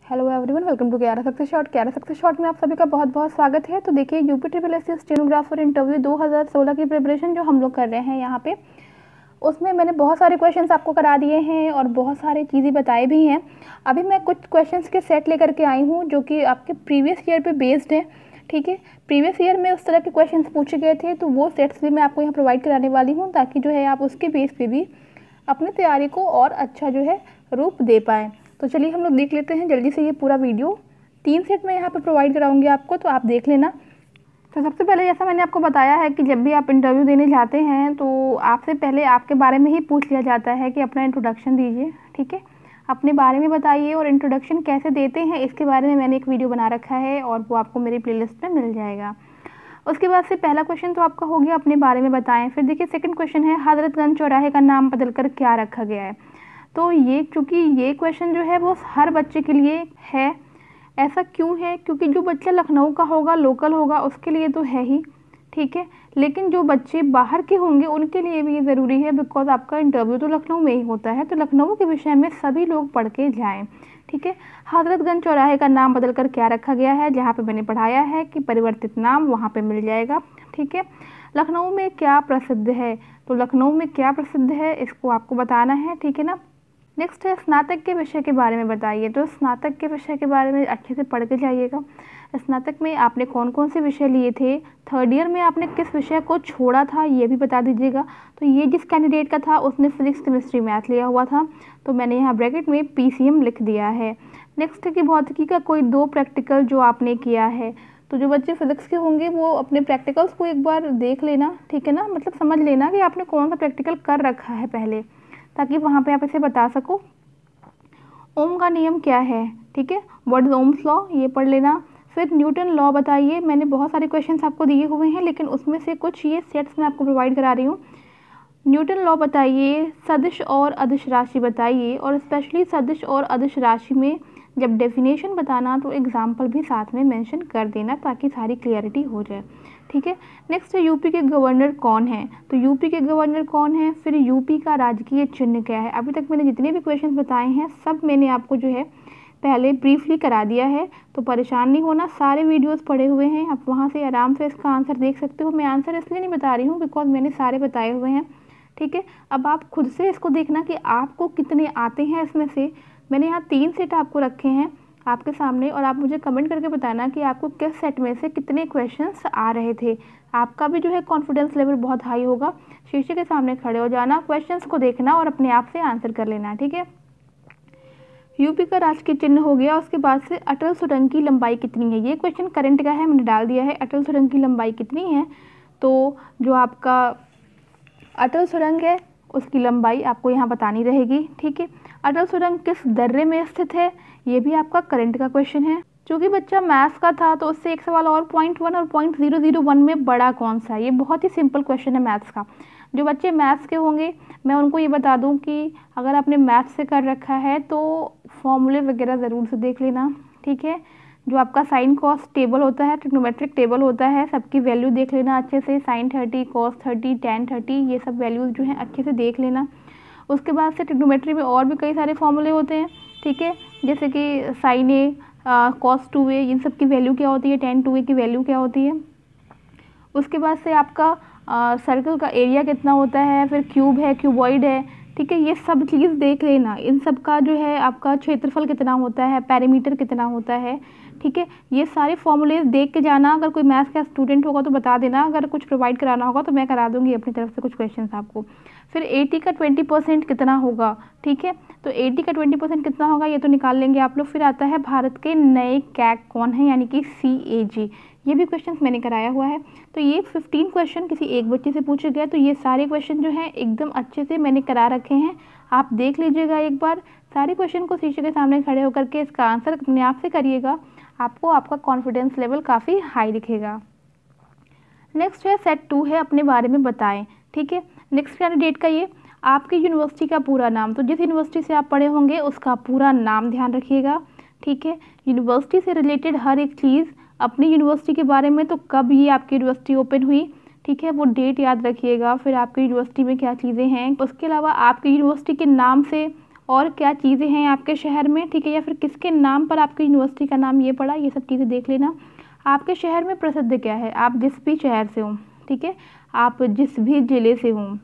Hello everyone, welcome to Kyara success short. Kyara success short में आप सभी का बहुत बहुत स्वागत है। तो देखिए, UP triple SC stenographer interview 2016 की प्रिपरेशन जो हम लोग कर रहे हैं यहाँ पे, उसमें मैंने बहुत सारे क्वेश्चंस आपको करा दिए हैं और बहुत सारी चीज़ें बताई भी हैं। अभी मैं कुछ क्वेश्चंस के सेट लेकर के आई हूँ जो कि आपके प्रीवियस ईयर पे बेस्ड है। ठीक है, प्रीवियस ईयर में उस तरह के क्वेश्चंस पूछे गए थे, तो वो सेट्स भी मैं आपको यहाँ प्रोवाइड कराने वाली हूँ, ताकि जो है आप उसके बेस पे भी अपनी तैयारी को और अच्छा जो है रूप दे पाएँ। तो चलिए हम लोग देख लेते हैं जल्दी से ये पूरा वीडियो। 3 सेट मैं यहाँ पे प्रोवाइड कराऊंगी आपको, तो आप देख लेना। तो सबसे पहले, जैसा मैंने आपको बताया है कि जब भी आप इंटरव्यू देने जाते हैं तो आपसे पहले आपके बारे में ही पूछ लिया जाता है कि अपना इंट्रोडक्शन दीजिए। ठीक है, अपने बारे में बताइए, और इंट्रोडक्शन कैसे देते हैं इसके बारे में मैंने एक वीडियो बना रखा है और वो आपको मेरी प्लेलिस्ट में मिल जाएगा। उसके बाद से पहला क्वेश्चन तो आपका हो गया अपने बारे में बताएं। फिर देखिए, सेकंड क्वेश्चन है हजरतगंज चौराहे का नाम बदलकर क्या रखा गया है। तो ये, चूँकि ये क्वेश्चन जो है वो हर बच्चे के लिए है। ऐसा क्यों है? क्योंकि जो बच्चा लखनऊ का होगा, लोकल होगा, उसके लिए तो है ही। ठीक है, लेकिन जो बच्चे बाहर के होंगे उनके लिए भी ये ज़रूरी है, बिकॉज आपका इंटरव्यू तो लखनऊ में ही होता है, तो लखनऊ के विषय में सभी लोग पढ़ के जाएँ। ठीक है, हजरतगंज चौराहे का नाम बदलकर क्या रखा गया है, जहाँ पे मैंने पढ़ाया है कि परिवर्तित नाम वहाँ पे मिल जाएगा। ठीक है, लखनऊ में क्या प्रसिद्ध है, तो लखनऊ में क्या प्रसिद्ध है इसको आपको बताना है। ठीक है ना। नेक्स्ट है स्नातक के विषय के बारे में बताइए। तो स्नातक के विषय के बारे में अच्छे से पढ़ के जाइएगा। स्नातक में आपने कौन कौन से विषय लिए थे, थर्ड ईयर में आपने किस विषय को छोड़ा था, ये भी बता दीजिएगा। तो ये जिस कैंडिडेट का था उसने फिजिक्स केमिस्ट्री मैथ लिया हुआ था, तो मैंने यहाँ ब्रैकेट में PCM लिख दिया है। नेक्स्ट है कि भौतिकी का कोई 2 प्रैक्टिकल जो आपने किया है। तो जो बच्चे फिजिक्स के होंगे वो अपने प्रैक्टिकल्स को एक बार देख लेना। ठीक है ना, मतलब समझ लेना कि आपने कौन सा प्रैक्टिकल कर रखा है पहले, ताकि वहाँ पे आप इसे बता सको। ओम का नियम क्या है, ठीक है, व्हाट इज ओम्स लॉ, ये पढ़ लेना। फिर न्यूटन लॉ बताइए। मैंने बहुत सारे क्वेश्चंस आपको दिए हुए हैं, लेकिन उसमें से कुछ ये सेट्स मैं आपको प्रोवाइड करा रही हूँ। न्यूटन लॉ बताइए, सदिश और अदिश राशि बताइए, और स्पेशली सदिश और अदिश राशि में जब डेफिनेशन बताना तो एग्जाम्पल भी साथ में मेंशन कर देना, ताकि सारी क्लियरिटी हो जाए। ठीक है, नेक्स्ट है यूपी के गवर्नर कौन है। तो यूपी के गवर्नर कौन है, फिर यूपी का राजकीय चिन्ह क्या है। अभी तक मैंने जितने भी क्वेश्चंस बताए हैं सब मैंने आपको जो है पहले ब्रीफली करा दिया है, तो परेशान नहीं होना। सारे वीडियोस पड़े हुए हैं, आप वहाँ से आराम से इसका आंसर देख सकते हो। मैं आंसर इसलिए नहीं बता रही हूँ बिकॉज मैंने सारे बताए हुए हैं। ठीक है, अब आप खुद से इसको देखना कि आपको कितने आते हैं इसमें से। मैंने यहाँ 3 सेट आपको रखे हैं आपके सामने, और आप मुझे कमेंट करके बताना कि आपको किस सेट में से कितने क्वेश्चंस आ रहे थे। आपका भी जो है कॉन्फिडेंस लेवल बहुत हाई होगा। शीशे के सामने खड़े हो जाना, क्वेश्चंस को देखना और अपने आप से आंसर कर लेना। ठीक है, यूपी का राजकीय चिन्ह हो गया। उसके बाद से अटल सुरंग की लंबाई कितनी है, ये क्वेश्चन करंट का है, मैंने डाल दिया है। अटल सुरंग की लंबाई कितनी है, तो जो आपका अटल सुरंग है उसकी लंबाई आपको यहाँ बतानी रहेगी। ठीक है, अटल सुरंग किस दर्रे में स्थित है, ये भी आपका करंट का क्वेश्चन है। चूँकि बच्चा मैथ्स का था तो उससे एक सवाल और, 0.1 और 0.001 में बड़ा कौन सा है। ये बहुत ही सिंपल क्वेश्चन है मैथ्स का। जो बच्चे मैथ्स के होंगे मैं उनको ये बता दूं कि अगर आपने मैथ्स से कर रखा है तो फॉर्मूले वगैरह ज़रूर से देख लेना। ठीक है, जो आपका साइन कॉस टेबल होता है, ट्रिग्नोमेट्रिक टेबल होता है, सबकी वैल्यू देख लेना अच्छे से। साइन 30, कॉस 30, tan 30, ये सब वैल्यूज़ जो हैं अच्छे से देख लेना। उसके बाद से ट्रिग्नोमेट्री में और भी कई सारे फॉर्मूले होते हैं। ठीक है, जैसे कि साइन ए, कॉस 2a, इन सब की वैल्यू क्या होती है, tan 2a की वैल्यू क्या होती है। उसके बाद से आपका सर्कल का एरिया कितना होता है, फिर क्यूब है, क्यूबॉइड है। ठीक है, ये सब चीज़ देख लेना। इन सब का जो है आपका क्षेत्रफल कितना होता है, पेरीमीटर कितना होता है। ठीक है, ये सारे फॉर्मूले देख के जाना। अगर कोई मैथ्स का स्टूडेंट होगा तो बता देना, अगर कुछ प्रोवाइड कराना होगा तो मैं करा दूंगी अपनी तरफ से कुछ क्वेश्चंस आपको। फिर 80 का 20% कितना होगा। ठीक है, तो 80 का 20% कितना होगा ये तो निकाल लेंगे आप लोग। फिर आता है भारत के नए कैग कौन है, यानी कि CAG, ये भी क्वेश्चंस मैंने कराया हुआ है। तो ये 15 क्वेश्चन किसी एक बच्चे से पूछे गए, तो ये सारे क्वेश्चन जो हैं एकदम अच्छे से मैंने करा रखे हैं, आप देख लीजिएगा एक बार। सारे क्वेश्चन को शीशे के सामने खड़े होकर के इसका आंसर अपने आप से करिएगा, आपको आपका कॉन्फिडेंस लेवल काफ़ी हाई दिखेगा। नेक्स्ट है सेट 2 है अपने बारे में बताएं। ठीक है, नेक्स्ट कैंडिडेट का ये आपकी यूनिवर्सिटी का पूरा नाम, तो जिस यूनिवर्सिटी से आप पढ़े होंगे उसका पूरा नाम ध्यान रखिएगा। ठीक है, यूनिवर्सिटी से रिलेटेड हर एक चीज़, अपनी यूनिवर्सिटी के बारे में, तो कब ये आपकी यूनिवर्सिटी ओपन हुई, ठीक है, वो डेट याद रखिएगा। फिर आपकी यूनिवर्सिटी में क्या चीज़ें हैं, उसके अलावा आपकी यूनिवर्सिटी के नाम से और क्या चीज़ें हैं आपके शहर में, ठीक है, या फिर किसके नाम पर आपकी यूनिवर्सिटी का नाम ये पड़ा, ये सब चीज़ें देख लेना। आपके शहर में प्रसिद्ध क्या है, आप जिस भी शहर से हों, ठीक है, आप जिस भी ज़िले से हों,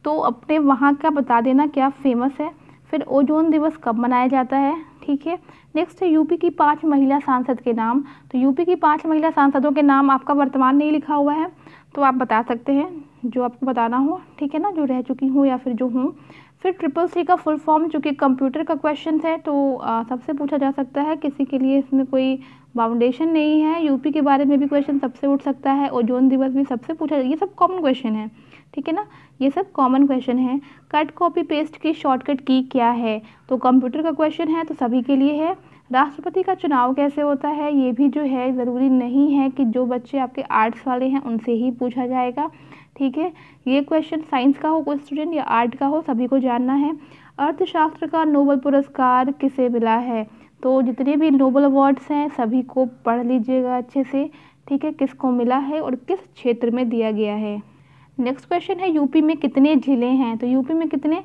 तो अपने वहाँ का बता देना क्या फेमस है। फिर ओजोन दिवस कब मनाया जाता है, ठीक है। नेक्स्ट है यूपी की 5 महिला सांसद के नाम। तो यूपी की 5 महिला सांसदों के नाम आपका वर्तमान नहीं लिखा हुआ है, तो आप बता सकते हैं जो आपको बताना हो, ठीक है ना, जो रह चुकी हूँ या फिर जो हूँ। फिर CCC का फुल फॉर्म, चूँकि कंप्यूटर का क्वेश्चन है तो सबसे पूछा जा सकता है, किसी के लिए इसमें कोई बाउंडेशन नहीं है। यूपी के बारे में भी क्वेश्चन सबसे उठ सकता है, ओजोन दिवस भी सबसे पूछा, ये सब कॉमन क्वेश्चन है, ठीक है ना, ये सब कॉमन क्वेश्चन है। कट कॉपी पेस्ट की शॉर्टकट की क्या है, तो कंप्यूटर का क्वेश्चन है तो सभी के लिए है। राष्ट्रपति का चुनाव कैसे होता है, ये भी जो है ज़रूरी नहीं है कि जो बच्चे आपके आर्ट्स वाले हैं उनसे ही पूछा जाएगा, ठीक है। ये क्वेश्चन साइंस का हो कोई स्टूडेंट या आर्ट का हो, सभी को जानना है। अर्थशास्त्र का नोबेल पुरस्कार किसे मिला है, तो जितने भी नोबेल अवार्ड्स हैं सभी को पढ़ लीजिएगा अच्छे से, ठीक है, किसको मिला है और किस क्षेत्र में दिया गया है। नेक्स्ट क्वेश्चन है यूपी में कितने ज़िले हैं, तो यूपी में कितने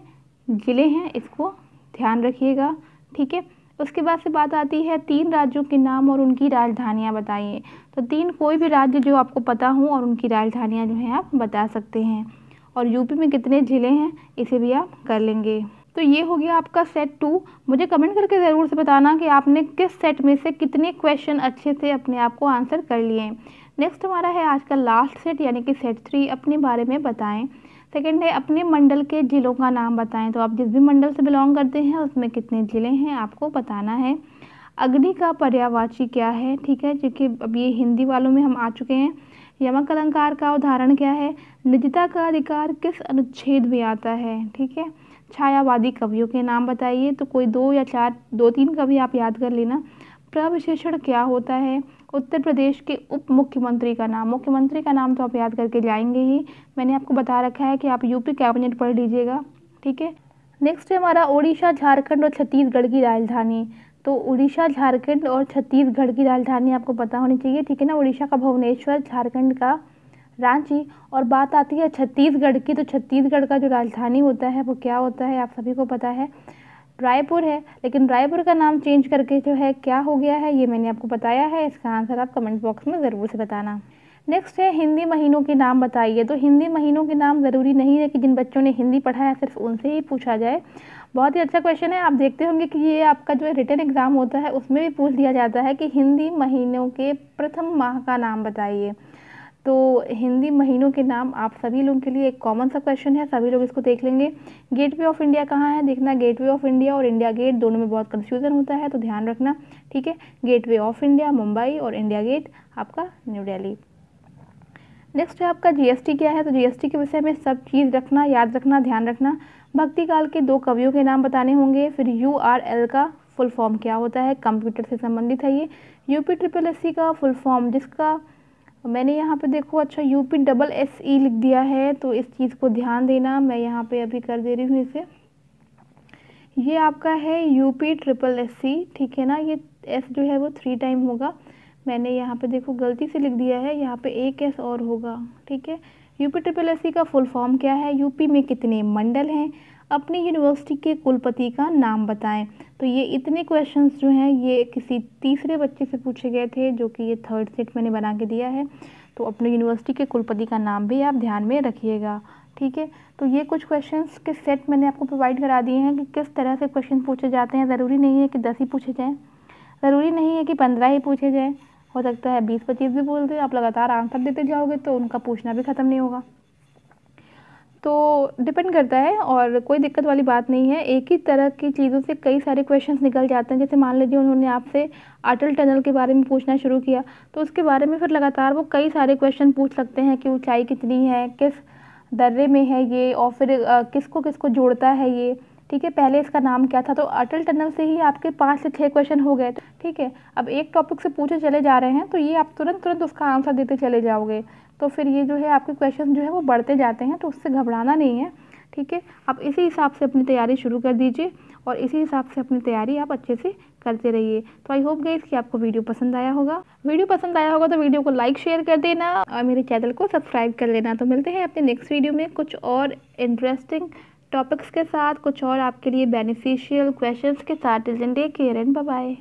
ज़िले हैं इसको ध्यान रखिएगा, ठीक है। उसके बाद से बात आती है 3 राज्यों के नाम और उनकी राजधानियाँ बताइए। तो 3 कोई भी राज्य जो आपको पता हो और उनकी राजधानियाँ जो हैं आप बता सकते हैं। और यूपी में कितने ज़िले हैं इसे भी आप कर लेंगे। तो ये हो गया आपका सेट 2। मुझे कमेंट करके ज़रूर से बताना कि आपने किस सेट में से कितने क्वेश्चन अच्छे से अपने आप को आंसर कर लिए। नेक्स्ट हमारा है आज का लास्ट सेट यानी कि सेट 3, अपने बारे में बताएं। सेकंड है अपने मंडल के ज़िलों का नाम बताएं। तो आप जिस भी मंडल से बिलोंग करते हैं उसमें कितने ज़िले हैं आपको बताना है। अग्नि का पर्यायवाची क्या है, ठीक है, क्योंकि अब ये हिंदी वालों में हम आ चुके हैं। यमक अलंकार का उदाहरण क्या है। निजता का अधिकार किस अनुच्छेद में आता है, ठीक है। छायावादी कवियों के नाम बताइए। तो कोई 2 या 4, 2-3 कवि आप याद कर लेना। प्रविशेषण क्या होता है। उत्तर प्रदेश के उप मुख्यमंत्री का नाम, मुख्यमंत्री का नाम तो आप याद करके जाएंगे ही, मैंने आपको बता रखा है कि आप यूपी कैबिनेट पढ़ लीजिएगा, ठीक है। नेक्स्ट है हमारा उड़ीसा, झारखंड और छत्तीसगढ़ की राजधानी। तो उड़ीसा, झारखंड और छत्तीसगढ़ की राजधानी आपको पता होनी चाहिए, ठीक है ना। उड़ीसा का भुवनेश्वर, झारखंड का रांची। और बात आती है छत्तीसगढ़ की, तो छत्तीसगढ़ का जो राजधानी होता है वो क्या होता है आप सभी को पता है, रायपुर है। लेकिन रायपुर का नाम चेंज करके जो है क्या हो गया है ये मैंने आपको बताया है। इसका आंसर आप कमेंट बॉक्स में ज़रूर से बताना। नेक्स्ट है हिंदी महीनों के नाम बताइए। तो हिंदी महीनों के नाम ज़रूरी नहीं है कि जिन बच्चों ने हिंदी पढ़ा है सिर्फ उनसे ही पूछा जाए। बहुत ही अच्छा क्वेश्चन है। आप देखते होंगे कि ये आपका जो रिटन एग्ज़ाम होता है उसमें भी पूछ लिया जाता है कि हिंदी महीनों के प्रथम माह का नाम बताइए। तो हिंदी महीनों के नाम आप सभी लोगों के लिए एक कॉमन सा क्वेश्चन है, सभी लोग इसको देख लेंगे। गेटवे ऑफ इंडिया कहाँ है, देखना गेटवे ऑफ इंडिया और इंडिया गेट दोनों में बहुत कंफ्यूजन होता है, तो ध्यान रखना, ठीक है। गेटवे ऑफ इंडिया मुंबई और इंडिया गेट आपका न्यू दिल्ली। नेक्स्ट है आपका जीएसटी क्या है। तो जीएसटी के विषय में सब चीज़ रखना, याद रखना, ध्यान रखना। भक्ति काल के 2 कवियों के नाम बताने होंगे। फिर URL का फुल फॉर्म क्या होता है, कंप्यूटर से संबंधित है ये। UPSSC का फुल फॉर्म, जिसका मैंने यहाँ पे देखो अच्छा UPSSE लिख दिया है, तो इस चीज़ को ध्यान देना, मैं यहाँ पे अभी कर दे रही हूँ इसे। ये आपका है UPSSC, ठीक है ना। ये S जो है वो 3 टाइम होगा, मैंने यहाँ पे देखो गलती से लिख दिया है, यहाँ पे एक S और होगा, ठीक है। UPSSC का फुल फॉर्म क्या है। यूपी में कितने मंडल हैं। अपनी यूनिवर्सिटी के कुलपति का नाम बताएं। तो ये इतने क्वेश्चंस जो हैं ये किसी तीसरे बच्चे से पूछे गए थे, जो कि ये 3rd सेट मैंने बना के दिया है। तो अपनी यूनिवर्सिटी के कुलपति का नाम भी आप ध्यान में रखिएगा, ठीक है। तो ये कुछ क्वेश्चंस के सेट मैंने आपको प्रोवाइड करा दिए हैं कि किस तरह से क्वेश्चन पूछे जाते हैं। ज़रूरी नहीं है कि 10 ही पूछे जाएँ, ज़रूरी नहीं है कि 15 ही पूछे जाएँ, हो सकता है 20-25 भी बोल दें। आप लगातार आंसर देते जाओगे तो उनका पूछना भी ख़त्म नहीं होगा, तो डिपेंड करता है। और कोई दिक्कत वाली बात नहीं है, एक ही तरह की चीज़ों से कई सारे क्वेश्चंस निकल जाते हैं। जैसे मान लीजिए उन्होंने आपसे अटल टनल के बारे में पूछना शुरू किया, तो उसके बारे में फिर लगातार वो कई सारे क्वेश्चन पूछ सकते हैं कि ऊंचाई कितनी है, किस दर्रे में है ये, और फिर किसको किसको जोड़ता है ये, ठीक है, पहले इसका नाम क्या था। तो अटल टनल से ही आपके 5 से 6 क्वेश्चन हो गए, ठीक है। अब एक टॉपिक से पूछे चले जा रहे हैं तो ये आप तुरंत उसका आंसर देते चले जाओगे, तो फिर ये जो है आपके क्वेश्चन जो है वो बढ़ते जाते हैं, तो उससे घबराना नहीं है, ठीक है। आप इसी हिसाब से अपनी तैयारी शुरू कर दीजिए और इसी हिसाब से अपनी तैयारी आप अच्छे से करते रहिए। तो आई होप गाइस कि आपको वीडियो पसंद आया होगा। वीडियो पसंद आया होगा तो वीडियो को लाइक शेयर कर देना और मेरे चैनल को सब्सक्राइब कर लेना। तो मिलते हैं अपने नेक्स्ट वीडियो में कुछ और इंटरेस्टिंग टॉपिक्स के साथ, कुछ और आपके लिए बेनिफिशियल क्वेश्चंस के साथ। Till then take care and bye bye.